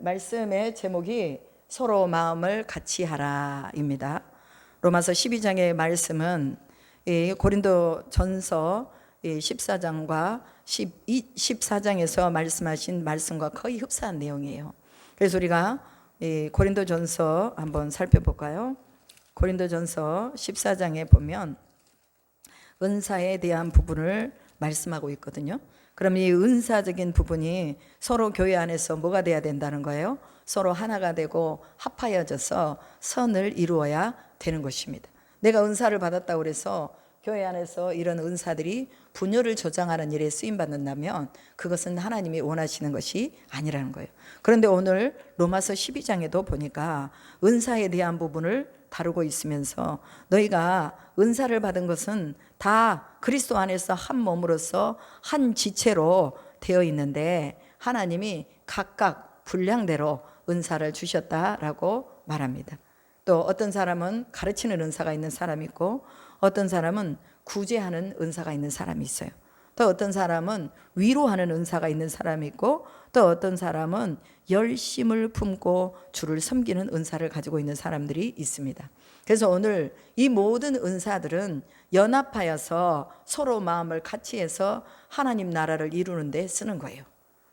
말씀의 제목이 서로 마음을 같이 하라입니다. 로마서 12장의 말씀은 고린도 전서 14장과 14장에서 말씀하신 말씀과 거의 흡사한 내용이에요. 그래서 우리가 고린도 전서 한번 살펴볼까요? 고린도 전서 14장에 보면 은사에 대한 부분을 말씀하고 있거든요. 그럼 이 은사적인 부분이 서로 교회 안에서 뭐가 돼야 된다는 거예요? 서로 하나가 되고 합하여져서 선을 이루어야 되는 것입니다. 내가 은사를 받았다고 그래서 교회 안에서 이런 은사들이 분열을 조장하는 일에 쓰임받는다면 그것은 하나님이 원하시는 것이 아니라는 거예요. 그런데 오늘 로마서 12장에도 보니까 은사에 대한 부분을 다루고 있으면서 너희가 은사를 받은 것은 다 그리스도 안에서 한 몸으로서 한 지체로 되어 있는데 하나님이 각각 분량대로 은사를 주셨다라고 말합니다. 또 어떤 사람은 가르치는 은사가 있는 사람이 있고 어떤 사람은 구제하는 은사가 있는 사람이 있어요. 또 어떤 사람은 위로하는 은사가 있는 사람이 있고 또 어떤 사람은 열심을 품고 주를 섬기는 은사를 가지고 있는 사람들이 있습니다. 그래서 오늘 이 모든 은사들은 연합하여서 서로 마음을 같이 해서 하나님 나라를 이루는 데 쓰는 거예요.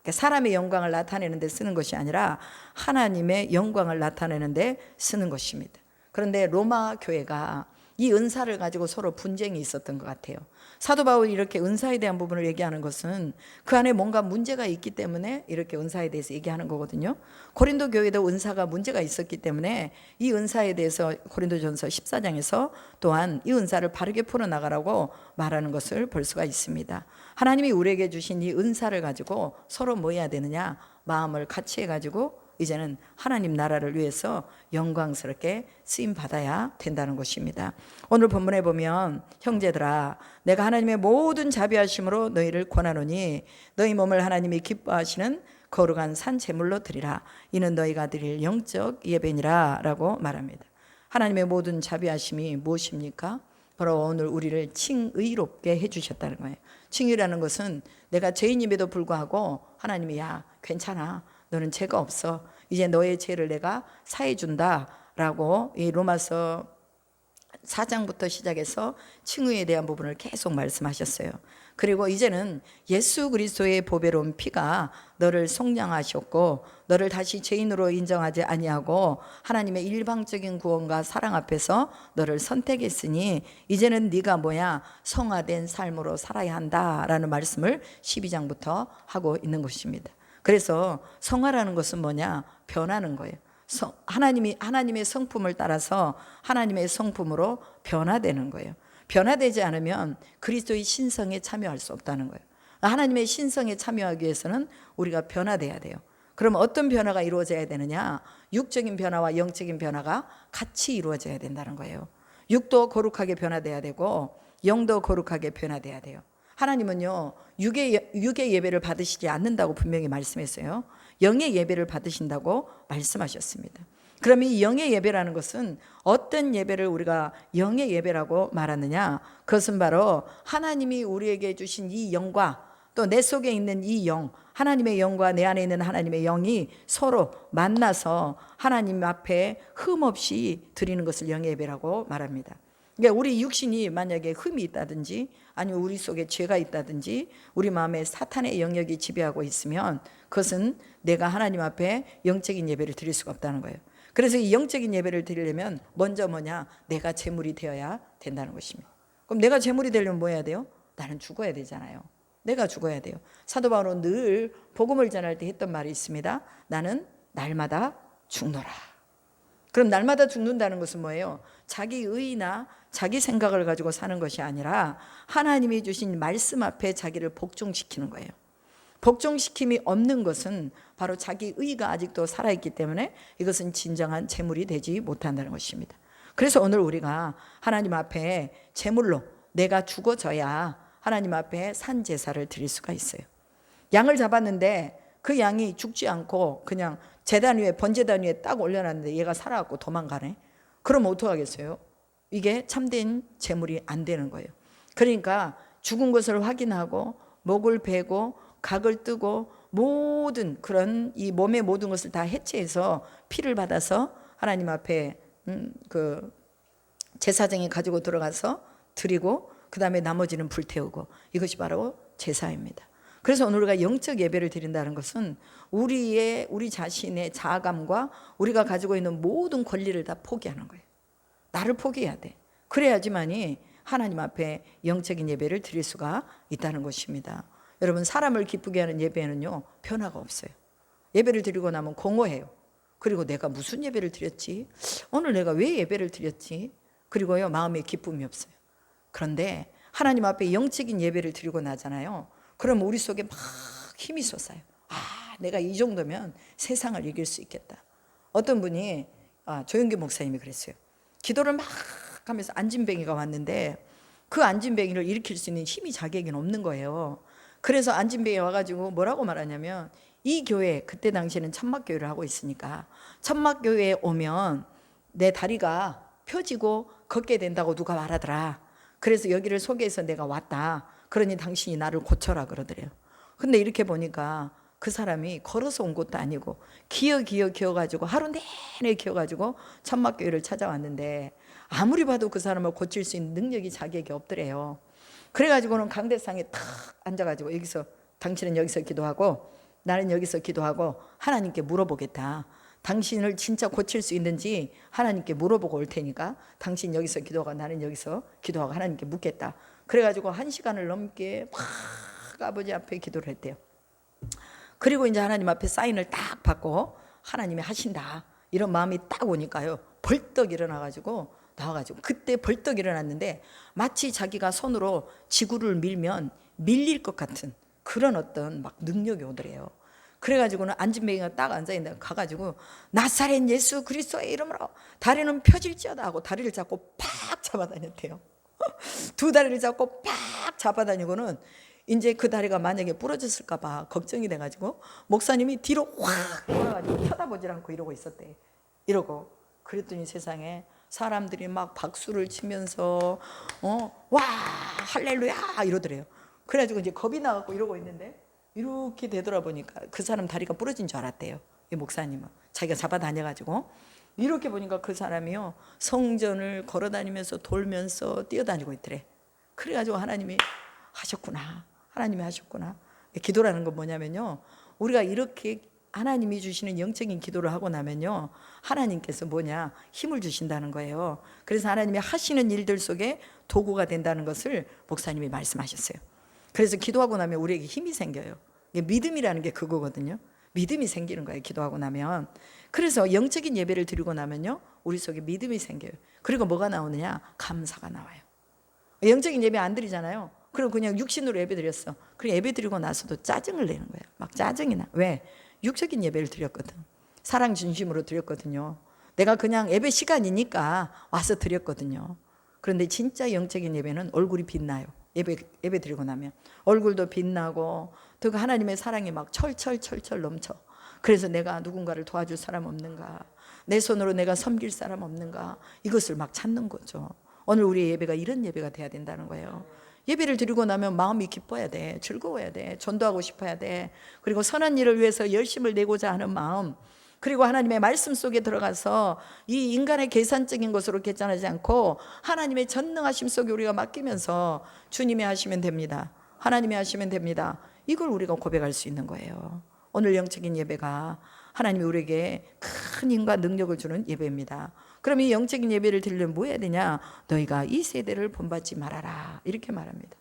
사람의 영광을 나타내는 데 쓰는 것이 아니라 하나님의 영광을 나타내는 데 쓰는 것입니다. 그런데 로마 교회가 이 은사를 가지고 서로 분쟁이 있었던 것 같아요. 사도 바울이 이렇게 은사에 대한 부분을 얘기하는 것은 그 안에 뭔가 문제가 있기 때문에 이렇게 은사에 대해서 얘기하는 거거든요. 고린도 교회도 은사가 문제가 있었기 때문에 이 은사에 대해서 고린도전서 14장에서 또한 이 은사를 바르게 풀어나가라고 말하는 것을 볼 수가 있습니다. 하나님이 우리에게 주신 이 은사를 가지고 서로 뭐 해야 되느냐? 마음을 같이 해가지고 이제는 하나님 나라를 위해서 영광스럽게 쓰임 받아야 된다는 것입니다. 오늘 본문에 보면 형제들아 내가 하나님의 모든 자비하심으로 너희를 권하노니 너희 몸을 하나님이 기뻐하시는 거룩한 산 제물로 드리라. 이는 너희가 드릴 영적 예배니라 라고 말합니다. 하나님의 모든 자비하심이 무엇입니까? 바로 오늘 우리를 칭의롭게 해주셨다는 거예요. 칭의라는 것은 내가 죄인임에도 불구하고 하나님이 야 괜찮아 너는 죄가 없어 이제 너의 죄를 내가 사해 준다라고 이 로마서 4장부터 시작해서 칭의에 대한 부분을 계속 말씀하셨어요. 그리고 이제는 예수 그리스도의 보배로운 피가 너를 속량하셨고 너를 다시 죄인으로 인정하지 아니하고 하나님의 일방적인 구원과 사랑 앞에서 너를 선택했으니 이제는 네가 뭐야 성화된 삶으로 살아야 한다라는 말씀을 12장부터 하고 있는 것입니다. 그래서 성화라는 것은 뭐냐? 변하는 거예요. 하나님의 성품을 따라서 하나님의 성품으로 변화되는 거예요. 변화되지 않으면 그리스도의 신성에 참여할 수 없다는 거예요. 하나님의 신성에 참여하기 위해서는 우리가 변화돼야 돼요. 그럼 어떤 변화가 이루어져야 되느냐? 육적인 변화와 영적인 변화가 같이 이루어져야 된다는 거예요. 육도 거룩하게 변화돼야 되고 영도 거룩하게 변화돼야 돼요. 하나님은요 육의 예배를 받으시지 않는다고 분명히 말씀했어요. 영의 예배를 받으신다고 말씀하셨습니다. 그럼 이 영의 예배라는 것은 어떤 예배를 우리가 영의 예배라고 말하느냐? 그것은 바로 하나님이 우리에게 주신 이 영과 또 내 속에 있는 이 영, 하나님의 영과 내 안에 있는 하나님의 영이 서로 만나서 하나님 앞에 흠없이 드리는 것을 영의 예배라고 말합니다. 그러니까 우리 육신이 만약에 흠이 있다든지 아니면 우리 속에 죄가 있다든지 우리 마음에 사탄의 영역이 지배하고 있으면 그것은 내가 하나님 앞에 영적인 예배를 드릴 수가 없다는 거예요. 그래서 이 영적인 예배를 드리려면 먼저 뭐냐? 내가 제물이 되어야 된다는 것입니다. 그럼 내가 제물이 되려면 뭐 해야 돼요? 나는 죽어야 되잖아요. 내가 죽어야 돼요. 사도 바울은 늘 복음을 전할 때 했던 말이 있습니다. 나는 날마다 죽노라. 그럼 날마다 죽는다는 것은 뭐예요? 자기 의나 자기 생각을 가지고 사는 것이 아니라 하나님이 주신 말씀 앞에 자기를 복종시키는 거예요. 복종시킴이 없는 것은 바로 자기 의가 아직도 살아있기 때문에 이것은 진정한 제물이 되지 못한다는 것입니다. 그래서 오늘 우리가 하나님 앞에 제물로 내가 죽어져야 하나님 앞에 산제사를 드릴 수가 있어요. 양을 잡았는데 그 양이 죽지 않고 그냥 제단 위에 번제단 위에 딱 올려놨는데 얘가 살아갖고 도망가네. 그럼 어떡하겠어요? 이게 참된 제물이 안 되는 거예요. 그러니까 죽은 것을 확인하고 목을 베고 각을 뜨고 모든 그런 이 몸의 모든 것을 다 해체해서 피를 받아서 하나님 앞에 그 제사장이 가지고 들어가서 드리고 그 다음에 나머지는 불태우고, 이것이 바로 제사입니다. 그래서 오늘 우리가 영적 예배를 드린다는 것은 우리 자신의 자아감과 우리가 가지고 있는 모든 권리를 다 포기하는 거예요. 나를 포기해야 돼. 그래야지만이 하나님 앞에 영적인 예배를 드릴 수가 있다는 것입니다. 여러분, 사람을 기쁘게 하는 예배는요 변화가 없어요. 예배를 드리고 나면 공허해요. 그리고 내가 무슨 예배를 드렸지? 오늘 내가 왜 예배를 드렸지? 그리고요 마음에 기쁨이 없어요. 그런데 하나님 앞에 영적인 예배를 드리고 나잖아요. 그럼 우리 속에 막 힘이 솟아요. 아, 내가 이 정도면 세상을 이길 수 있겠다. 어떤 분이 조영기 목사님이 그랬어요. 기도를 막 하면서 안진뱅이가 왔는데 그 안진뱅이를 일으킬 수 있는 힘이 자기에게는 없는 거예요. 그래서 안진뱅이 와가지고 뭐라고 말하냐면, 이 교회, 그때 당시에는 천막교회를 하고 있으니까 천막교회에 오면 내 다리가 펴지고 걷게 된다고 누가 말하더라. 그래서 여기를 소개해서 내가 왔다. 그러니 당신이 나를 고쳐라 그러더래요. 근데 이렇게 보니까 그 사람이 걸어서 온 것도 아니고 기어가지고 하루 내내 기어가지고 천막교회를 찾아왔는데, 아무리 봐도 그 사람을 고칠 수 있는 능력이 자기에게 없더래요. 그래가지고는 강대상에 탁 앉아가지고, 여기서 당신은 여기서 기도하고 나는 여기서 기도하고 하나님께 물어보겠다. 당신을 진짜 고칠 수 있는지 하나님께 물어보고 올 테니까 당신 여기서 기도하고 나는 여기서 기도하고 하나님께 묻겠다. 그래가지고 1시간을 넘게 막 아버지 앞에 기도를 했대요. 그리고 이제 하나님 앞에 사인을 딱 받고 하나님이 하신다 이런 마음이 딱 오니까요 벌떡 일어나가지고 나와가지고, 그때 벌떡 일어났는데 마치 자기가 손으로 지구를 밀면 밀릴 것 같은 그런 어떤 막 능력이 오더래요. 그래가지고는 안진뱅이가 딱 앉아있는데 가가지고 나사렛 예수 그리스도의 이름으로 다리는 펴질지어다 하고 다리를 잡고 팍 잡아다녔대요. 두 다리를 잡고 팍 잡아다니고는 이제 그 다리가 만약에 부러졌을까 봐 걱정이 돼가지고 목사님이 뒤로 확 돌아가지고 쳐다보질 않고 이러고 있었대. 이러고 그랬더니 세상에 사람들이 막 박수를 치면서 와 할렐루야 이러더래요. 그래가지고 이제 겁이 나갖고 이러고 있는데 이렇게 되돌아보니까 그 사람 다리가 부러진 줄 알았대요. 이 목사님은 자기가 잡아다녀가지고 이렇게 보니까 그 사람이요 성전을 걸어다니면서 돌면서 뛰어다니고 있더래. 그래가지고 하나님이 하셨구나. 하나님이 하셨구나. 기도라는 건 뭐냐면요, 우리가 이렇게 하나님이 주시는 영적인 기도를 하고 나면요 하나님께서 뭐냐 힘을 주신다는 거예요. 그래서 하나님이 하시는 일들 속에 도구가 된다는 것을 목사님이 말씀하셨어요. 그래서 기도하고 나면 우리에게 힘이 생겨요. 믿음이라는 게 그거거든요. 믿음이 생기는 거예요, 기도하고 나면. 그래서 영적인 예배를 드리고 나면요 우리 속에 믿음이 생겨요. 그리고 뭐가 나오느냐, 감사가 나와요. 영적인 예배 안 드리잖아요. 그리고 그냥 육신으로 예배 드렸어. 그리고 예배 드리고 나서도 짜증을 내는 거예요. 막 짜증이 나. 왜? 육적인 예배를 드렸거든. 사랑 중심으로 드렸거든요. 내가 그냥 예배 시간이니까 와서 드렸거든요. 그런데 진짜 영적인 예배는 얼굴이 빛나요. 예배 드리고 나면 얼굴도 빛나고 또 하나님의 사랑이 막 철철 넘쳐. 그래서 내가 누군가를 도와줄 사람 없는가, 내 손으로 내가 섬길 사람 없는가, 이것을 막 찾는 거죠. 오늘 우리의 예배가 이런 예배가 돼야 된다는 거예요. 예배를 드리고 나면 마음이 기뻐야 돼. 즐거워야 돼. 전도하고 싶어야 돼. 그리고 선한 일을 위해서 열심을 내고자 하는 마음, 그리고 하나님의 말씀 속에 들어가서 이 인간의 계산적인 것으로 결정하지 않고 하나님의 전능하심 속에 우리가 맡기면서 주님이 하시면 됩니다. 하나님이 하시면 됩니다. 이걸 우리가 고백할 수 있는 거예요. 오늘 영적인 예배가 하나님이 우리에게 큰 힘과 능력을 주는 예배입니다. 그럼 이 영적인 예배를 드리려면 뭐 해야 되냐? 너희가 이 세대를 본받지 말아라, 이렇게 말합니다.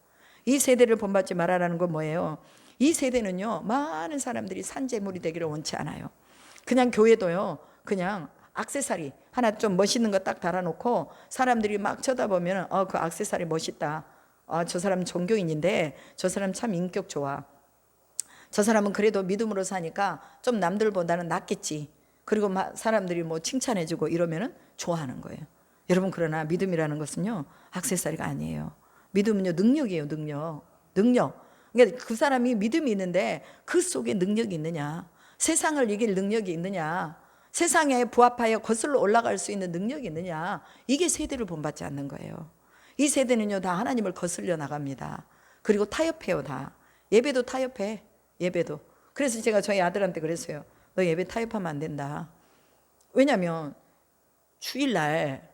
이 세대를 본받지 말아라는 건 뭐예요? 이 세대는요 많은 사람들이 산재물이 되기를 원치 않아요. 그냥 교회도요 그냥 액세서리 하나 좀 멋있는 거 딱 달아놓고 사람들이 막 쳐다보면 그 액세서리 멋있다, 저 사람 종교인인데 저 사람 참 인격 좋아, 저 사람은 그래도 믿음으로 사니까 좀 남들보다는 낫겠지, 그리고 사람들이 뭐 칭찬해주고 이러면은 좋아하는 거예요. 여러분, 그러나 믿음이라는 것은요 액세서리가 아니에요. 믿음은요 능력이에요. 능력. 그러니까 그 사람이 믿음이 있는데 그 속에 능력이 있느냐, 세상을 이길 능력이 있느냐, 세상에 부합하여 거슬러 올라갈 수 있는 능력이 있느냐, 이게 세대를 본받지 않는 거예요. 이 세대는요 다 하나님을 거슬려 나갑니다. 그리고 타협해요. 다 예배도 타협해. 예배도 그래서 제가 저희 아들한테 그랬어요. 너 예배 타협하면 안 된다. 왜냐하면 주일날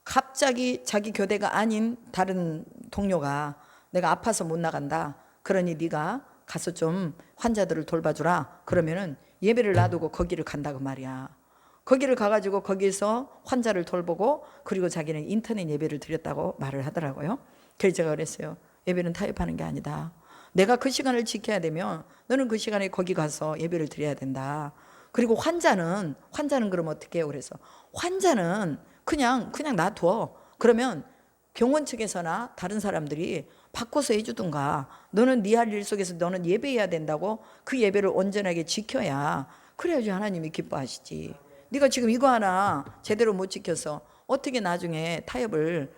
갑자기 자기 교대가 아닌 다른 동료가 내가 아파서 못 나간다. 그러니 네가 가서 좀 환자들을 돌봐주라. 그러면은 예배를 놔두고 거기를 간다고 말이야. 거기를 가가지고 거기서 환자를 돌보고 그리고 자기는 인터넷 예배를 드렸다고 말을 하더라고요. 그래서 제가 그랬어요. 예배는 타협하는 게 아니다. 내가 그 시간을 지켜야 되면 너는 그 시간에 거기 가서 예배를 드려야 된다. 그리고 환자는 그럼 어떻게 해요? 그래서 환자는 그냥 놔둬. 그러면 병원 측에서나 다른 사람들이 바꿔서 해주든가. 너는 네 할 일 속에서 너는 예배해야 된다고 그 예배를 온전하게 지켜야 그래야지 하나님이 기뻐하시지. 네가 지금 이거 하나 제대로 못 지켜서 어떻게 나중에 타협을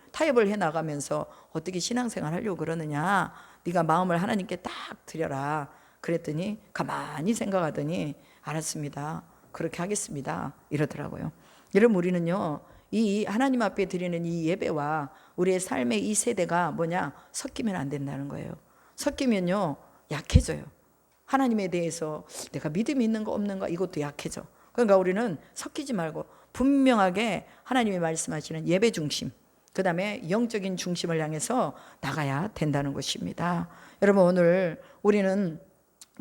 해 나가면서 어떻게 신앙생활 하려고 그러느냐. 네가 마음을 하나님께 딱 드려라. 그랬더니 가만히 생각하더니 알았습니다. 그렇게 하겠습니다. 이러더라고요. 여러분 우리는요. 이 하나님 앞에 드리는 이 예배와 우리의 삶의 이 세대가 뭐냐? 섞이면 안 된다는 거예요. 섞이면요. 약해져요. 하나님에 대해서 내가 믿음이 있는가 없는가 이것도 약해져. 그러니까 우리는 섞이지 말고 분명하게 하나님이 말씀하시는 예배 중심, 그 다음에 영적인 중심을 향해서 나가야 된다는 것입니다. 여러분 오늘 우리는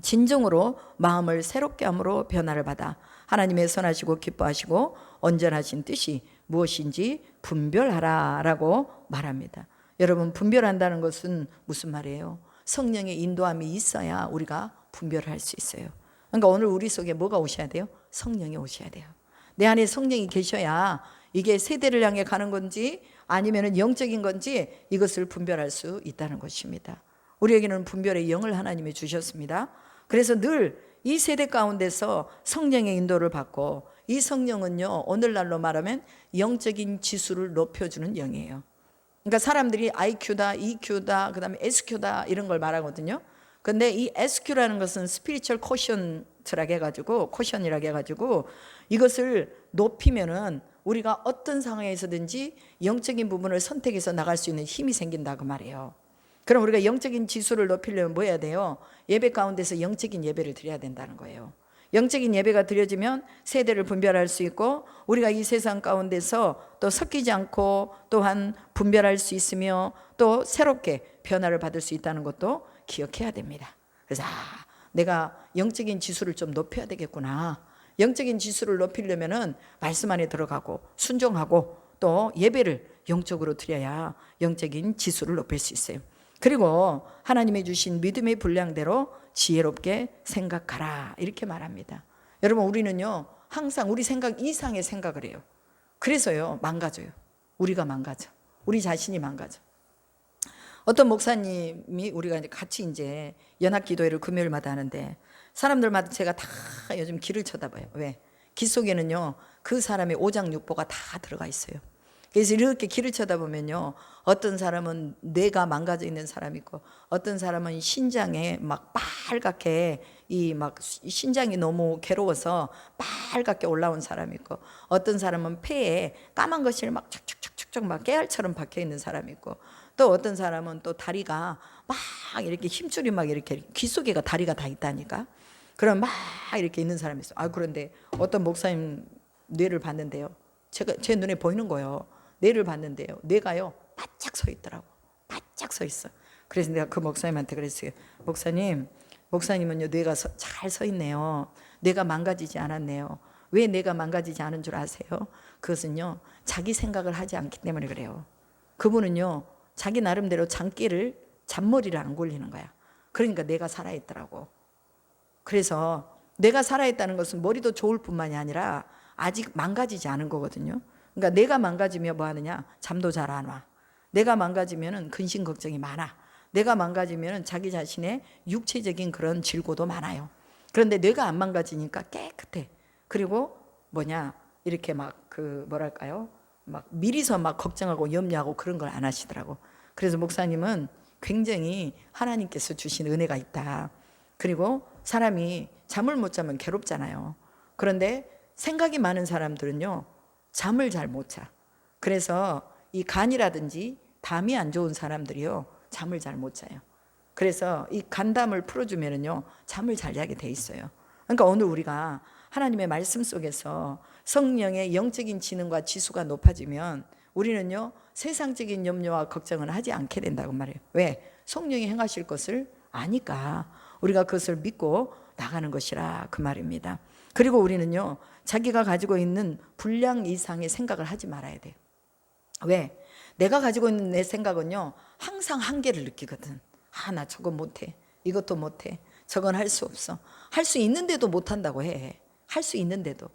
진정으로 마음을 새롭게 함으로 변화를 받아 하나님의 선하시고 기뻐하시고 온전하신 뜻이 무엇인지 분별하라라고 말합니다. 여러분 분별한다는 것은 무슨 말이에요? 성령의 인도함이 있어야 우리가 분별할 수 있어요. 그러니까 오늘 우리 속에 뭐가 오셔야 돼요? 성령이 오셔야 돼요. 내 안에 성령이 계셔야 이게 세대를 향해 가는 건지 아니면 영적인 건지 이것을 분별할 수 있다는 것입니다. 우리에게는 분별의 영을 하나님이 주셨습니다. 그래서 늘 이 세대 가운데서 성령의 인도를 받고 이 성령은요 오늘날로 말하면 영적인 지수를 높여주는 영이에요. 그러니까 사람들이 IQ다, EQ다, 그 다음에 SQ다 이런 걸 말하거든요. 근데 이 SQ라는 것은 스피리추얼 코션이라고 해가지고 이것을 높이면은 우리가 어떤 상황에서든지 영적인 부분을 선택해서 나갈 수 있는 힘이 생긴다고 말해요. 그럼 우리가 영적인 지수를 높이려면 뭐 해야 돼요? 예배 가운데서 영적인 예배를 드려야 된다는 거예요. 영적인 예배가 드려지면 세대를 분별할 수 있고 우리가 이 세상 가운데서 또 섞이지 않고 또한 분별할 수 있으며 또 새롭게 변화를 받을 수 있다는 것도 기억해야 됩니다. 그래서 내가 영적인 지수를 좀 높여야 되겠구나. 영적인 지수를 높이려면은 말씀 안에 들어가고 순종하고 또 예배를 영적으로 드려야 영적인 지수를 높일 수 있어요. 그리고 하나님이 주신 믿음의 분량대로 지혜롭게 생각하라 이렇게 말합니다. 여러분 우리는요 항상 우리 생각 이상의 생각을 해요. 그래서요 망가져요. 우리가 망가져. 우리 자신이 망가져. 어떤 목사님이 우리가 같이 이제 연합기도회를 금요일마다 하는데 사람들마다 제가 다 요즘 길을 쳐다봐요. 왜? 길 속에는요 그 사람의 오장육보가 다 들어가 있어요. 그래서 이렇게 길을 쳐다보면요 어떤 사람은 뇌가 망가져 있는 사람이 있고 어떤 사람은 신장에 막 빨갛게 이 막 신장이 너무 괴로워서 빨갛게 올라온 사람이 있고 어떤 사람은 폐에 까만 것이 막 촉촉촉촉 막 깨알처럼 박혀 있는 사람이 있고 또 어떤 사람은 또 다리가 막 이렇게 힘줄이 막 이렇게 귀 속에가 다리가 다 있다니까. 그럼 막 이렇게 있는 사람이 있어. 그런데 어떤 목사님 뇌를 봤는데요. 제 눈에 보이는 거예요. 뇌를 봤는데요. 뇌가요 바짝 서 있더라고. 바짝 서 있어. 그래서 내가 그 목사님한테 그랬어요. 목사님은요 뇌가 잘 서 있네요. 뇌가 망가지지 않았네요. 왜 뇌가 망가지지 않은 줄 아세요? 그것은요 자기 생각을 하지 않기 때문에 그래요. 그분은요 자기 나름대로 잔머리를 안 굴리는 거야. 그러니까 뇌가 살아있더라고. 그래서 뇌가 살아있다는 것은 머리도 좋을 뿐만이 아니라 아직 망가지지 않은 거거든요. 그러니까 뇌가 망가지면 뭐 하느냐? 잠도 잘 안 와. 뇌가 망가지면 근심 걱정이 많아. 뇌가 망가지면 자기 자신의 육체적인 그런 질고도 많아요. 그런데 뇌가 안 망가지니까 깨끗해. 그리고 이렇게 막 뭐랄까요? 막 미리서 막 걱정하고 염려하고 그런 걸 안 하시더라고. 그래서 목사님은 굉장히 하나님께서 주신 은혜가 있다. 그리고 사람이 잠을 못 자면 괴롭잖아요. 그런데 생각이 많은 사람들은요 잠을 잘 못 자. 그래서 이 간이라든지 담이 안 좋은 사람들이요 잠을 잘 못 자요. 그래서 이 간담을 풀어주면은요 잠을 잘 자게 돼 있어요. 그러니까 오늘 우리가 하나님의 말씀 속에서 성령의 영적인 지능과 지수가 높아지면 우리는요 세상적인 염려와 걱정은 하지 않게 된다고 말해요. 왜? 성령이 행하실 것을 아니까 우리가 그것을 믿고 나가는 것이라 그 말입니다. 그리고 우리는요 자기가 가지고 있는 분량 이상의 생각을 하지 말아야 돼요. 왜? 내가 가지고 있는 내 생각은요 항상 한계를 느끼거든. 나 저건 못해, 이것도 못해, 저건 할 수 없어. 할 수 있는데도 못한다고 해. 할 수 있는데도.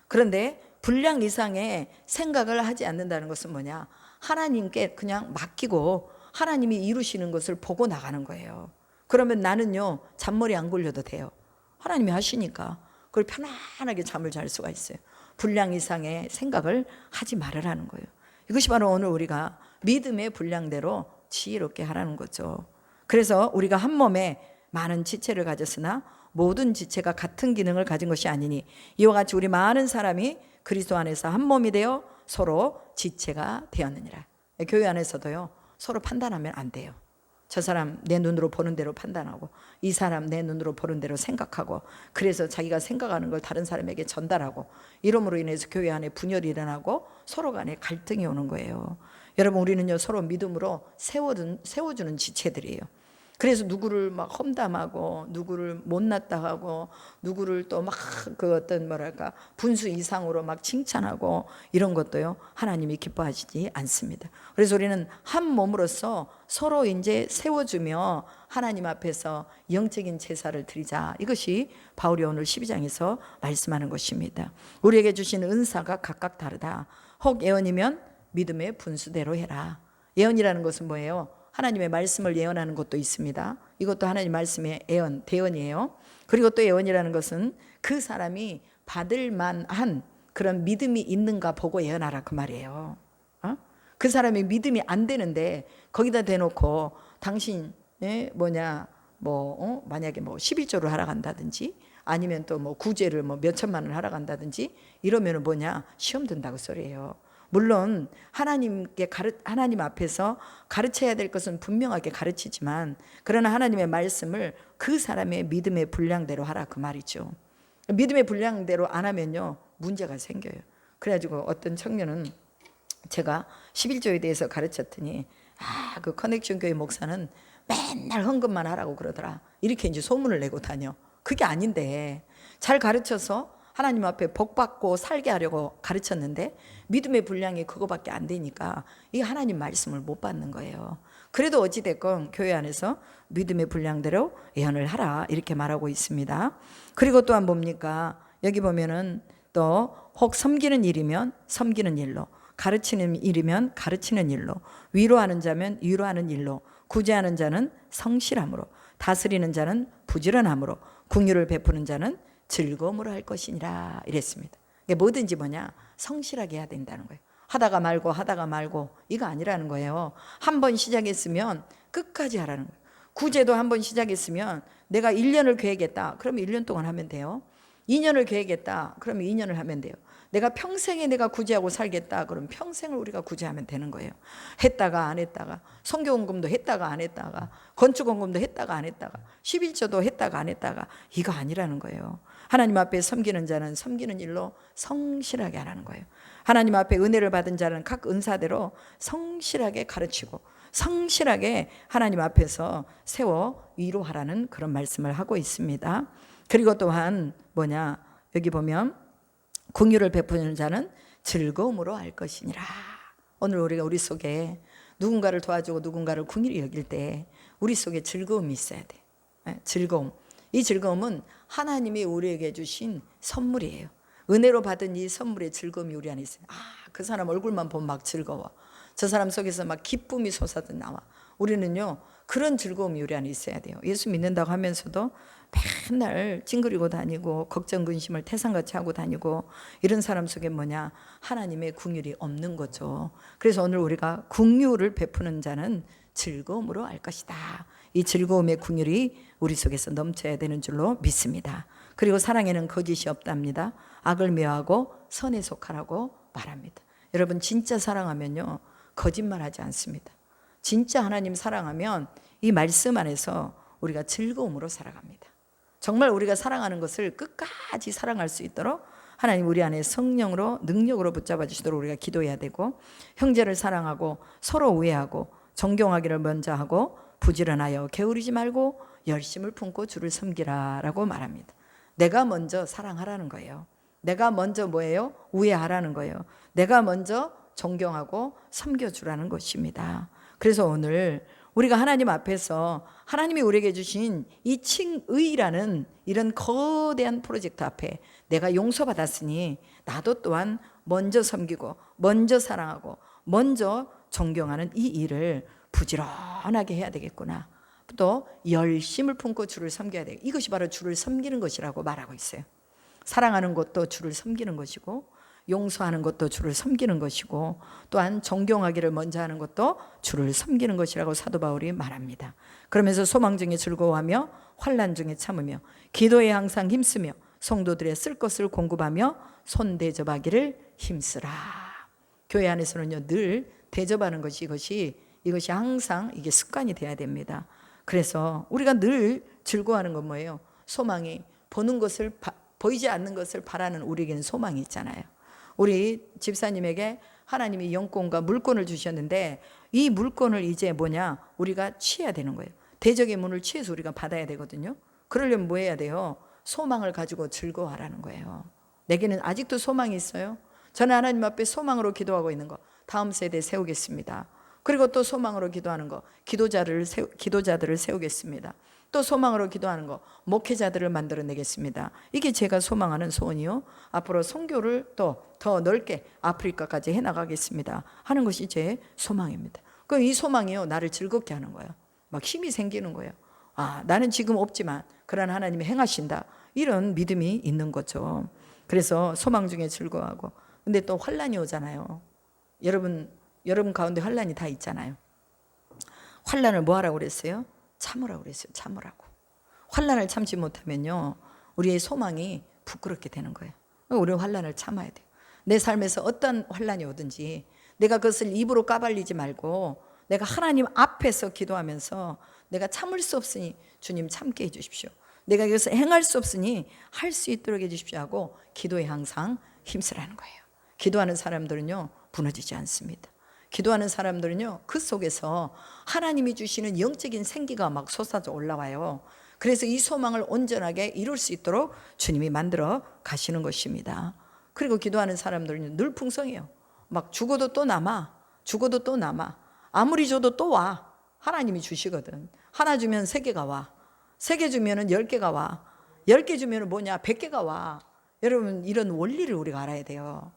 그런데 분량 이상의 생각을 하지 않는다는 것은 뭐냐? 하나님께 그냥 맡기고 하나님이 이루시는 것을 보고 나가는 거예요. 그러면 나는요 잔머리 안 굴려도 돼요. 하나님이 하시니까 그걸 편안하게 잠을 잘 수가 있어요. 분량 이상의 생각을 하지 말으라는 거예요. 이것이 바로 오늘 우리가 믿음의 분량대로 지혜롭게 하라는 거죠. 그래서 우리가 한 몸에 많은 지체를 가졌으나 모든 지체가 같은 기능을 가진 것이 아니니 이와 같이 우리 많은 사람이 그리스도 안에서 한 몸이 되어 서로 지체가 되었느니라. 교회 안에서도요 서로 판단하면 안 돼요. 저 사람 내 눈으로 보는 대로 판단하고 이 사람 내 눈으로 보는 대로 생각하고 그래서 자기가 생각하는 걸 다른 사람에게 전달하고 이러므로 인해서 교회 안에 분열이 일어나고 서로 간에 갈등이 오는 거예요. 여러분 우리는요 서로 믿음으로 세워주는 지체들이에요. 그래서 누구를 막 험담하고 누구를 못났다 하고 누구를 또 막 그 어떤 뭐랄까 분수 이상으로 막 칭찬하고 이런 것도요 하나님이 기뻐하시지 않습니다. 그래서 우리는 한 몸으로서 서로 이제 세워주며 하나님 앞에서 영적인 제사를 드리자. 이것이 바울이 오늘 12장에서 말씀하는 것입니다. 우리에게 주신 은사가 각각 다르다. 혹 예언이면 믿음의 분수대로 해라. 예언이라는 것은 뭐예요? 하나님의 말씀을 예언하는 것도 있습니다. 이것도 하나님 말씀의 예언, 대언이에요. 그리고 또 예언이라는 것은 그 사람이 받을 만한 그런 믿음이 있는가 보고 예언하라 그 말이에요. 그 사람이 믿음이 안 되는데 거기다 대놓고 당신 만약에 11조를 하러 간다든지 아니면 또 구제를 몇 천만 원을 하러 간다든지 이러면은 시험 든다고 소리예요. 물론 하나님 앞에서 가르쳐야 될 것은 분명하게 가르치지만 그러나 하나님의 말씀을 그 사람의 믿음의 분량대로 하라 그 말이죠. 믿음의 분량대로 안 하면요 문제가 생겨요. 그래가지고 어떤 청년은 제가 11조에 대해서 가르쳤더니 그 커넥션 교회 목사는 맨날 헌금만 하라고 그러더라. 이렇게 이제 소문을 내고 다녀. 그게 아닌데 잘 가르쳐서 하나님 앞에 복 받고 살게 하려고 가르쳤는데 믿음의 분량이 그거밖에 안 되니까 이 하나님 말씀을 못 받는 거예요. 그래도 어찌됐건 교회 안에서 믿음의 분량대로 예언을 하라 이렇게 말하고 있습니다. 그리고 또한 뭡니까? 여기 보면은 또 혹 섬기는 일이면 섬기는 일로, 가르치는 일이면 가르치는 일로, 위로하는 자면 위로하는 일로, 구제하는 자는 성실함으로, 다스리는 자는 부지런함으로, 긍휼을 베푸는 자는 즐거움으로 할 것이니라 이랬습니다. 뭐든지 성실하게 해야 된다는 거예요. 하다가 말고 이거 아니라는 거예요. 한 번 시작했으면 끝까지 하라는 거예요. 구제도 한 번 시작했으면 내가 1년을 계획했다. 그러면 1년 동안 하면 돼요. 2년을 계획했다. 그러면 2년을 하면 돼요. 내가 평생에 내가 구제하고 살겠다. 그럼 평생을 우리가 구제하면 되는 거예요. 했다가 안 했다가, 성교원금도 했다가 안 했다가, 건축원금도 했다가 안 했다가, 11조도 했다가 안 했다가 이거 아니라는 거예요. 하나님 앞에 섬기는 자는 섬기는 일로 성실하게 하라는 거예요. 하나님 앞에 은혜를 받은 자는 각 은사대로 성실하게 가르치고 성실하게 하나님 앞에서 세워 위로하라는 그런 말씀을 하고 있습니다. 그리고 또한 여기 보면 긍휼을 베푸는 자는 즐거움으로 할 것이니라. 오늘 우리가 우리 속에 누군가를 도와주고 누군가를 긍휼히 여길 때 우리 속에 즐거움이 있어야 돼. 즐거움. 이 즐거움은 하나님이 우리에게 주신 선물이에요. 은혜로 받은 이 선물의 즐거움이 우리 안에 있어요. 그 사람 얼굴만 보면 막 즐거워. 저 사람 속에서 막 기쁨이 솟아서 나와. 우리는요 그런 즐거움이 우리 안에 있어야 돼요. 예수 믿는다고 하면서도 맨날 찡그리고 다니고 걱정 근심을 태산같이 하고 다니고 이런 사람 속에 하나님의 긍휼이 없는 거죠. 그래서 오늘 우리가 긍휼을 베푸는 자는 즐거움으로 알 것이다. 이 즐거움의 긍휼이 우리 속에서 넘쳐야 되는 줄로 믿습니다. 그리고 사랑에는 거짓이 없답니다. 악을 미워하고 선에 속하라고 말합니다. 여러분 진짜 사랑하면요 거짓말하지 않습니다. 진짜 하나님 사랑하면 이 말씀 안에서 우리가 즐거움으로 살아갑니다. 정말 우리가 사랑하는 것을 끝까지 사랑할 수 있도록 하나님 우리 안에 성령으로 능력으로 붙잡아 주시도록 우리가 기도해야 되고, 형제를 사랑하고 서로 우애하고 존경하기를 먼저 하고 부지런하여 게으르지 말고 열심을 품고 주를 섬기라라고 말합니다. 내가 먼저 사랑하라는 거예요. 내가 먼저 뭐예요? 우애하라는 거예요. 내가 먼저 존경하고 섬겨주라는 것입니다. 그래서 오늘 우리가 하나님 앞에서 하나님이 우리에게 주신 이 칭의라는 이런 거대한 프로젝트 앞에 내가 용서받았으니 나도 또한 먼저 섬기고 먼저 사랑하고 먼저 존경하는 이 일을 부지런하게 해야 되겠구나. 또 열심을 품고 주를 섬겨야 돼. 이것이 바로 주를 섬기는 것이라고 말하고 있어요. 사랑하는 것도 주를 섬기는 것이고, 용서하는 것도 주를 섬기는 것이고, 또한 존경하기를 먼저 하는 것도 주를 섬기는 것이라고 사도 바울이 말합니다. 그러면서 소망 중에 즐거워하며 환난 중에 참으며 기도에 항상 힘쓰며 성도들의 쓸 것을 공급하며 손 대접하기를 힘쓰라. 교회 안에서는요, 늘 대접하는 것이 이것이 항상 이게 습관이 돼야 됩니다. 그래서 우리가 늘 즐거워하는 건 뭐예요? 소망이 보이지 않는 것을 바라는 우리에게는 소망이 있잖아요. 우리 집사님에게 하나님이 영권과 물권을 주셨는데 이 물권을 이제 우리가 취해야 되는 거예요. 대적의 문을 취해서 우리가 받아야 되거든요. 그러려면 뭐 해야 돼요? 소망을 가지고 즐거워하라는 거예요. 내게는 아직도 소망이 있어요. 저는 하나님 앞에 소망으로 기도하고 있는 거 다음 세대에 세우겠습니다. 그리고 또 소망으로 기도하는 거 기도자들을 세우겠습니다. 또 소망으로 기도하는 거 목회자들을 만들어내겠습니다. 이게 제가 소망하는 소원이요. 앞으로 선교를 또 더 넓게 아프리카까지 해나가겠습니다 하는 것이 제 소망입니다. 그럼 이 소망이요, 나를 즐겁게 하는 거예요. 막 힘이 생기는 거예요. 나는 지금 없지만 그러나 하나님이 행하신다, 이런 믿음이 있는 거죠. 그래서 소망 중에 즐거워하고. 근데 또 환난이 오잖아요. 여러분 가운데 환난이 다 있잖아요. 환난을 뭐 하라고 그랬어요? 참으라고 그랬어요. 참으라고. 환난을 참지 못하면요, 우리의 소망이 부끄럽게 되는 거예요. 우리는 환난을 참아야 돼요. 내 삶에서 어떤 환난이 오든지 내가 그것을 입으로 까발리지 말고 내가 하나님 앞에서 기도하면서 내가 참을 수 없으니 주님 참게 해주십시오. 내가 이것을 행할 수 없으니 할 수 있도록 해주십시오 하고 기도에 항상 힘쓰라는 거예요. 기도하는 사람들은요, 무너지지 않습니다. 기도하는 사람들은요, 그 속에서 하나님이 주시는 영적인 생기가 막 솟아져 올라와요. 그래서 이 소망을 온전하게 이룰 수 있도록 주님이 만들어 가시는 것입니다. 그리고 기도하는 사람들은 늘 풍성해요. 막 죽어도 또 남아. 아무리 줘도 또 와. 하나님이 주시거든. 하나 주면 3개가 와. 3개 주면 10개가 와. 10개 주면 100개가 와. 여러분, 이런 원리를 우리가 알아야 돼요.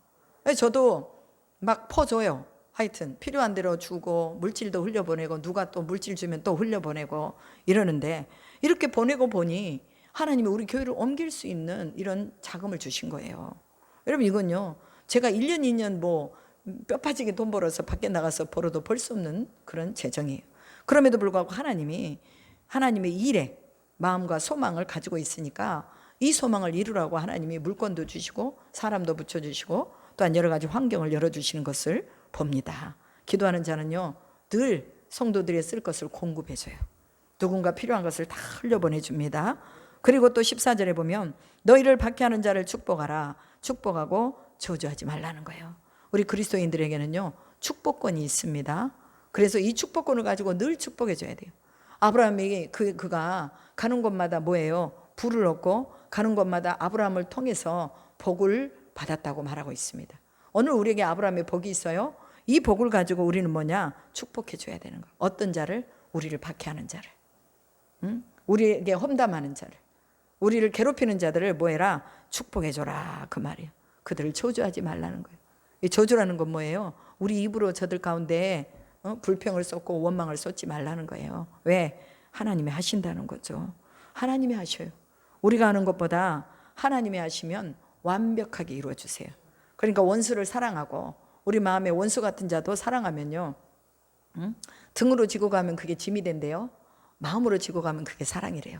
저도 막 퍼줘요. 하여튼 필요한 대로 주고 물질도 흘려보내고 누가 또 물질 주면 또 흘려보내고 이러는데, 이렇게 보내고 보니 하나님이 우리 교회를 옮길 수 있는 이런 자금을 주신 거예요. 여러분, 이건요, 제가 1년 2년 뼈 빠지게 돈 벌어서 밖에 나가서 벌어도 벌 수 없는 그런 재정이에요. 그럼에도 불구하고 하나님의 일에 마음과 소망을 가지고 있으니까 이 소망을 이루라고 하나님이 물건도 주시고 사람도 붙여주시고 또한 여러 가지 환경을 열어주시는 것을 봅니다. 기도하는 자는요, 늘 성도들이 쓸 것을 공급해줘요. 누군가 필요한 것을 다 흘려보내줍니다. 그리고 또 14절에 보면 너희를 박해하는 자를 축복하라. 축복하고 저주하지 말라는 거예요. 우리 그리스도인들에게는요, 축복권이 있습니다. 그래서 이 축복권을 가지고 늘 축복해줘야 돼요. 아브라함이 그가 가는 곳마다 뭐예요? 부를 얻고 가는 곳마다 아브라함을 통해서 복을 받았다고 말하고 있습니다. 오늘 우리에게 아브라함의 복이 있어요. 이 복을 가지고 우리는 축복해 줘야 되는 거예요. 어떤 자를? 우리를 박해하는 자를, 우리에게 험담하는 자를, 우리를 괴롭히는 자들을 뭐해라? 축복해 줘라, 그 말이에요. 그들을 저주하지 말라는 거예요. 이 저주라는 건 뭐예요? 우리 입으로 저들 가운데 불평을 쏟고 원망을 쏟지 말라는 거예요. 왜? 하나님이 하신다는 거죠. 하나님이 하셔요. 우리가 하는 것보다 하나님이 하시면 완벽하게 이루어 주세요. 그러니까 원수를 사랑하고 우리 마음에 원수 같은 자도 사랑하면요, 등으로 지고 가면 그게 짐이 된대요. 마음으로 지고 가면 그게 사랑이래요.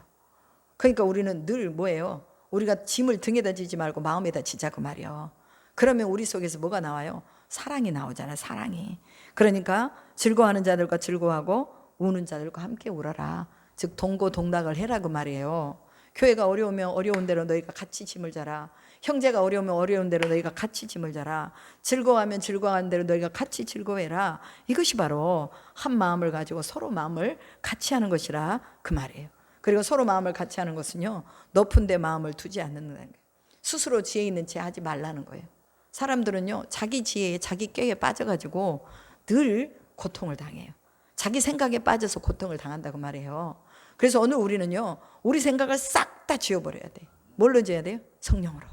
그러니까 우리는 늘 뭐예요? 우리가 짐을 등에다 지지 말고 마음에다 지자고 말이요. 그러면 우리 속에서 뭐가 나와요? 사랑이 나오잖아요. 사랑이. 그러니까 즐거워하는 자들과 즐거워하고 우는 자들과 함께 울어라. 즉 동고동락을 해라 그 말이에요. 교회가 어려우면 어려운 대로 너희가 같이 짐을 져라. 형제가 어려우면 어려운 대로 너희가 같이 짐을 져라. 즐거워하면 즐거워하는 대로 너희가 같이 즐거워해라. 이것이 바로 한 마음을 가지고 서로 마음을 같이 하는 것이라 그 말이에요. 그리고 서로 마음을 같이 하는 것은요, 높은 데 마음을 두지 않는다는 거예요. 스스로 지혜 있는 채 하지 말라는 거예요. 사람들은요, 자기 지혜에 자기 꾀에 빠져가지고 늘 고통을 당해요. 자기 생각에 빠져서 고통을 당한다고 말해요. 그래서 오늘 우리는요, 우리 생각을 싹 다 지워버려야 돼요. 뭘로 지어야 돼요? 성령으로.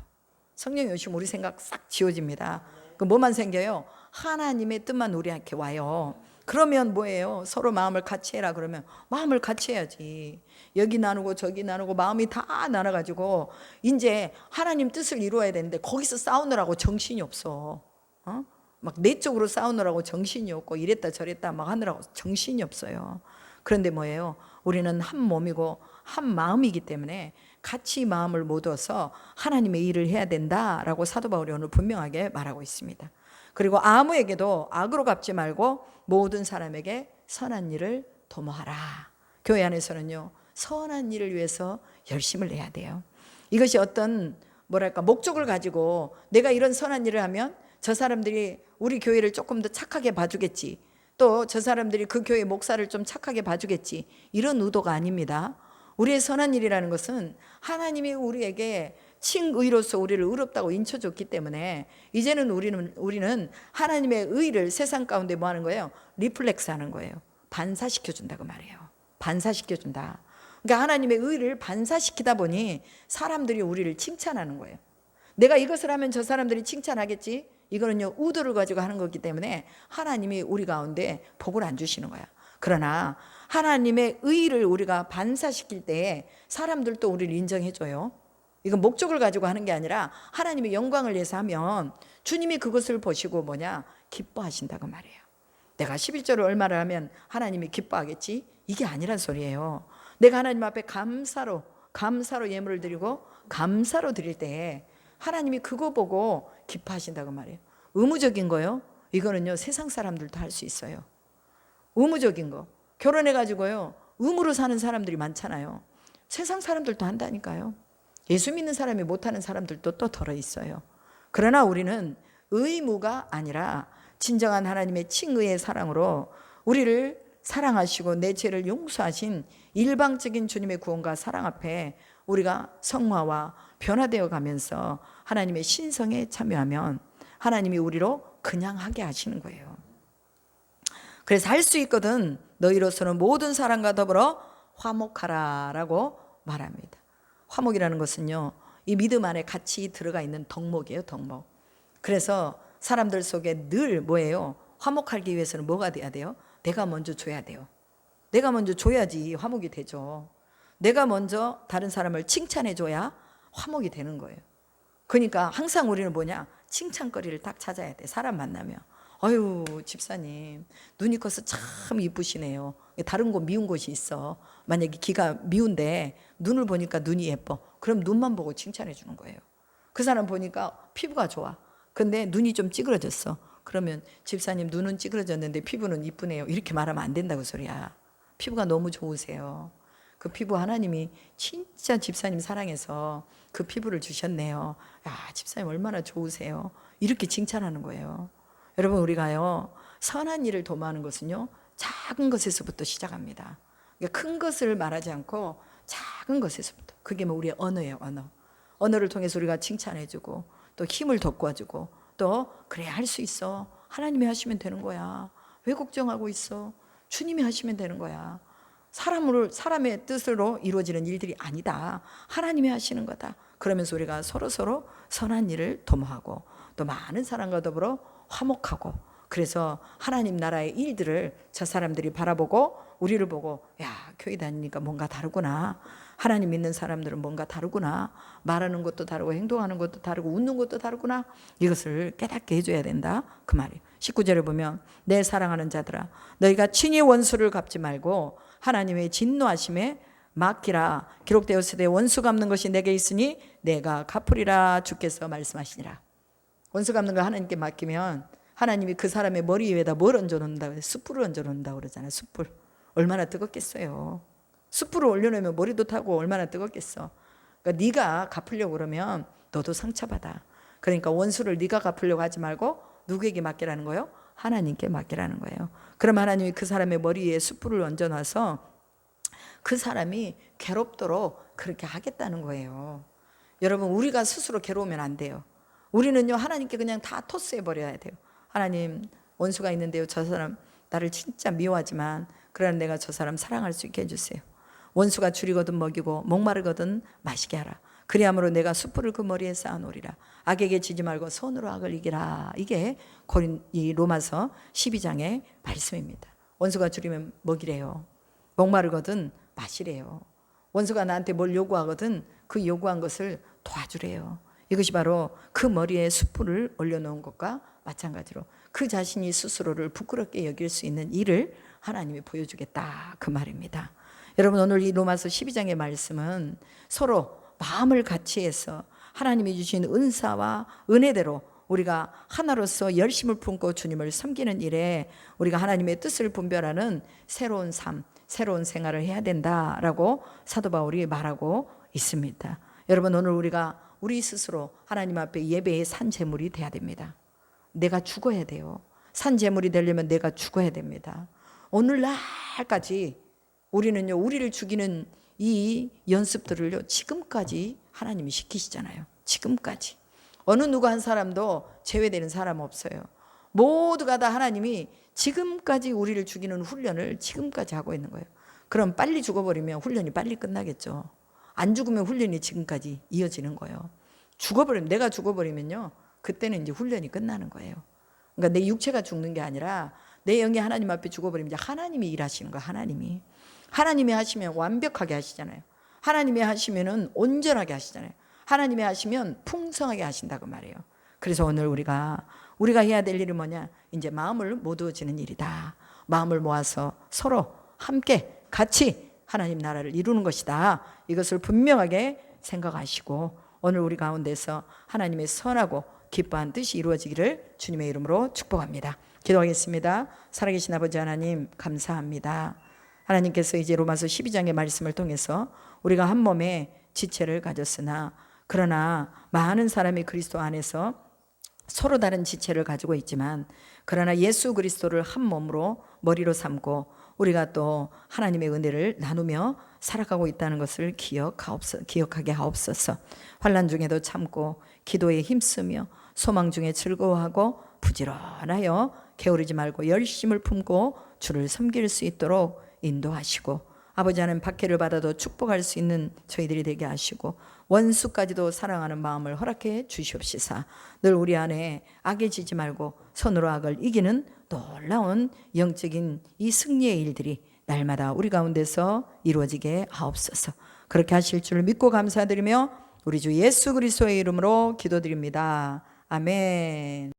성령이 오시면 우리 생각 싹 지워집니다. 그 뭐만 생겨요? 하나님의 뜻만 우리한테 와요. 그러면 뭐예요? 서로 마음을 같이 해라 그러면 마음을 같이 해야지. 여기 나누고 저기 나누고 마음이 다 나눠가지고 이제 하나님 뜻을 이루어야 되는데 거기서 싸우느라고 정신이 없어. 막 내적으로 싸우느라고 정신이 없고 이랬다 저랬다 막 하느라고 정신이 없어요. 그런데 뭐예요? 우리는 한 몸이고 한 마음이기 때문에 같이 마음을 모아서 하나님의 일을 해야 된다라고 사도 바울이 오늘 분명하게 말하고 있습니다. 그리고 아무에게도 악으로 갚지 말고 모든 사람에게 선한 일을 도모하라. 교회 안에서는요, 선한 일을 위해서 열심을 내야 돼요. 이것이 어떤 목적을 가지고 내가 이런 선한 일을 하면 저 사람들이 우리 교회를 조금 더 착하게 봐주겠지, 또 저 사람들이 그 교회 목사를 좀 착하게 봐주겠지, 이런 의도가 아닙니다. 우리의 선한 일이라는 것은 하나님이 우리에게 칭의로서 우리를 의롭다고 인쳐줬기 때문에 이제는 우리는 하나님의 의를 세상 가운데 뭐 하는 거예요? 리플렉스 하는 거예요. 반사시켜준다고 말해요. 반사시켜준다. 그러니까 하나님의 의를 반사시키다 보니 사람들이 우리를 칭찬하는 거예요. 내가 이것을 하면 저 사람들이 칭찬하겠지? 이거는요, 의도를 가지고 하는 거기 때문에 하나님이 우리 가운데 복을 안 주시는 거야. 그러나 하나님의 의를 우리가 반사시킬 때에 사람들도 우리를 인정해줘요. 이건 목적을 가지고 하는 게 아니라 하나님의 영광을 위해서 하면 주님이 그것을 보시고 기뻐하신다고 말이에요. 내가 11조를 얼마를 하면 하나님이 기뻐하겠지? 이게 아니란 소리예요. 내가 하나님 앞에 감사로 예물을 드리고 감사로 드릴 때에 하나님이 그거 보고 기뻐하신다고 말이에요. 의무적인 거요, 이거는요, 세상 사람들도 할 수 있어요. 의무적인 거, 결혼해가지고요, 의무로 사는 사람들이 많잖아요. 세상 사람들도 한다니까요. 예수 믿는 사람이 못하는 사람들도 또 덜어 있어요. 그러나 우리는 의무가 아니라 진정한 하나님의 칭의의 사랑으로 우리를 사랑하시고 내 죄를 용서하신 일방적인 주님의 구원과 사랑 앞에 우리가 성화와 변화되어 가면서 하나님의 신성에 참여하면 하나님이 우리로 그냥 하게 하시는 거예요. 그래서 할 수 있거든 너희로서는 모든 사람과 더불어 화목하라 라고 말합니다. 화목이라는 것은요, 이 믿음 안에 같이 들어가 있는 덕목이에요. 덕목. 그래서 사람들 속에 늘 뭐예요? 화목하기 위해서는 뭐가 돼야 돼요? 내가 먼저 줘야 돼요. 내가 먼저 줘야지 화목이 되죠. 내가 먼저 다른 사람을 칭찬해 줘야 화목이 되는 거예요. 그러니까 항상 우리는 칭찬거리를 딱 찾아야 돼. 사람 만나면 아유 집사님 눈이 커서 참 이쁘시네요. 다른 곳 미운 곳이 있어. 만약에 귀가 미운데 눈을 보니까 눈이 예뻐. 그럼 눈만 보고 칭찬해 주는 거예요. 그 사람 보니까 피부가 좋아. 근데 눈이 좀 찌그러졌어. 그러면 집사님 눈은 찌그러졌는데 피부는 이쁘네요. 이렇게 말하면 안 된다고 소리야. 피부가 너무 좋으세요. 그 피부 하나님이 진짜 집사님 사랑해서 그 피부를 주셨네요. 야, 집사님 얼마나 좋으세요. 이렇게 칭찬하는 거예요. 여러분, 우리가요, 선한 일을 도모하는 것은요, 작은 것에서부터 시작합니다. 그러니까 큰 것을 말하지 않고 작은 것에서부터. 그게 우리의 언어예요. 언어를 통해서 우리가 칭찬해주고 또 힘을 돋궈주고 또 그래 할 수 있어. 하나님이 하시면 되는 거야. 왜 걱정하고 있어? 주님이 하시면 되는 거야. 사람의 뜻으로 이루어지는 일들이 아니다. 하나님이 하시는 거다. 그러면서 우리가 서로 선한 일을 도모하고 또 많은 사람과 더불어 화목하고, 그래서 하나님 나라의 일들을 저 사람들이 바라보고 우리를 보고 야, 교회 다니니까 뭔가 다르구나. 하나님 믿는 사람들은 뭔가 다르구나. 말하는 것도 다르고 행동하는 것도 다르고 웃는 것도 다르구나. 이것을 깨닫게 해줘야 된다. 그 말이에요. 19절에 보면 내 사랑하는 자들아 너희가 친히 원수를 갚지 말고 하나님의 진노하심에 맡기라. 기록되었으되 원수 갚는 것이 내게 있으니 내가 갚으리라 주께서 말씀하시니라. 원수 갚는 거 하나님께 맡기면 하나님이 그 사람의 머리 위에다 뭘 얹어놓는다고 해요? 숯불을 얹어놓는다고 그러잖아요. 숯불. 얼마나 뜨겁겠어요. 숯불을 올려놓으면 머리도 타고 얼마나 뜨겁겠어. 그러니까 네가 갚으려고 그러면 너도 상처받아. 그러니까 원수를 네가 갚으려고 하지 말고 누구에게 맡기라는 거예요? 하나님께 맡기라는 거예요. 그럼 하나님이 그 사람의 머리 위에 숯불을 얹어놔서 그 사람이 괴롭도록 그렇게 하겠다는 거예요. 여러분, 우리가 스스로 괴로우면 안 돼요. 우리는요, 하나님께 그냥 다 토스해 버려야 돼요. 하나님, 원수가 있는데요, 저 사람 나를 진짜 미워하지만 그러나 내가 저 사람 사랑할 수 있게 해주세요. 원수가 줄이거든 먹이고 목마르거든 마시게 하라. 그리함으로 내가 숯불을 그 머리에 쌓아놓으리라. 악에게 지지 말고 손으로 악을 이기라. 이게 이 로마서 12장의 말씀입니다. 원수가 줄이면 먹이래요. 목마르거든 마시래요. 원수가 나한테 뭘 요구하거든 그 요구한 것을 도와주래요. 이것이 바로 그 머리에 숯불을 올려놓은 것과 마찬가지로 그 자신이 스스로를 부끄럽게 여길 수 있는 일을 하나님이 보여주겠다, 그 말입니다. 여러분, 오늘 이 로마서 12장의 말씀은 서로 마음을 같이 해서 하나님이 주신 은사와 은혜대로 우리가 하나로서 열심을 품고 주님을 섬기는 일에 우리가 하나님의 뜻을 분별하는 새로운 삶, 새로운 생활을 해야 된다라고 사도 바울이 말하고 있습니다. 여러분, 오늘 우리가 우리 스스로 하나님 앞에 예배의 산 제물이 돼야 됩니다. 내가 죽어야 돼요. 산 제물이 되려면 내가 죽어야 됩니다. 오늘날까지 우리는요, 우리를 죽이는 이 연습들을요, 지금까지 하나님이 시키시잖아요. 지금까지. 어느 누구 한 사람도 제외되는 사람 없어요. 모두가 다 하나님이 지금까지 우리를 죽이는 훈련을 지금까지 하고 있는 거예요. 그럼 빨리 죽어버리면 훈련이 빨리 끝나겠죠. 안 죽으면 훈련이 지금까지 이어지는 거예요. 내가 죽어버리면요, 그때는 이제 훈련이 끝나는 거예요. 그러니까 내 육체가 죽는 게 아니라 내 영이 하나님 앞에 죽어버리면 이제 하나님이 일하시는 거예요. 하나님이 하시면 완벽하게 하시잖아요. 하나님이 하시면은 온전하게 하시잖아요. 하나님이 하시면 풍성하게 하신다고 말해요. 그래서 오늘 우리가 해야 될 일이 뭐냐? 이제 마음을 모두어지는 일이다. 마음을 모아서 서로 함께 같이 하나님 나라를 이루는 것이다. 이것을 분명하게 생각하시고 오늘 우리 가운데서 하나님의 선하고 기뻐한 뜻이 이루어지기를 주님의 이름으로 축복합니다. 기도하겠습니다. 살아계신 아버지 하나님, 감사합니다. 하나님께서 이제 로마서 12장의 말씀을 통해서 우리가 한 몸에 지체를 가졌으나 그러나 많은 사람이 그리스도 안에서 서로 다른 지체를 가지고 있지만 그러나 예수 그리스도를 한 몸으로 머리로 삼고 우리가 또 하나님의 은혜를 나누며 살아가고 있다는 것을 기억하게 하옵소서. 환난 중에도 참고 기도에 힘쓰며 소망 중에 즐거워하고 부지런하여 게으르지 말고 열심을 품고 주를 섬길 수 있도록 인도하시고 아버지 하나님, 박해를 받아도 축복할 수 있는 저희들이 되게 하시고 원수까지도 사랑하는 마음을 허락해 주시옵시사. 늘 우리 안에 악에 지지 말고 선으로 악을 이기는 놀라운 영적인 이 승리의 일들이 날마다 우리 가운데서 이루어지게 하옵소서. 그렇게 하실 줄 믿고 감사드리며 우리 주 예수 그리스도의 이름으로 기도드립니다. 아멘.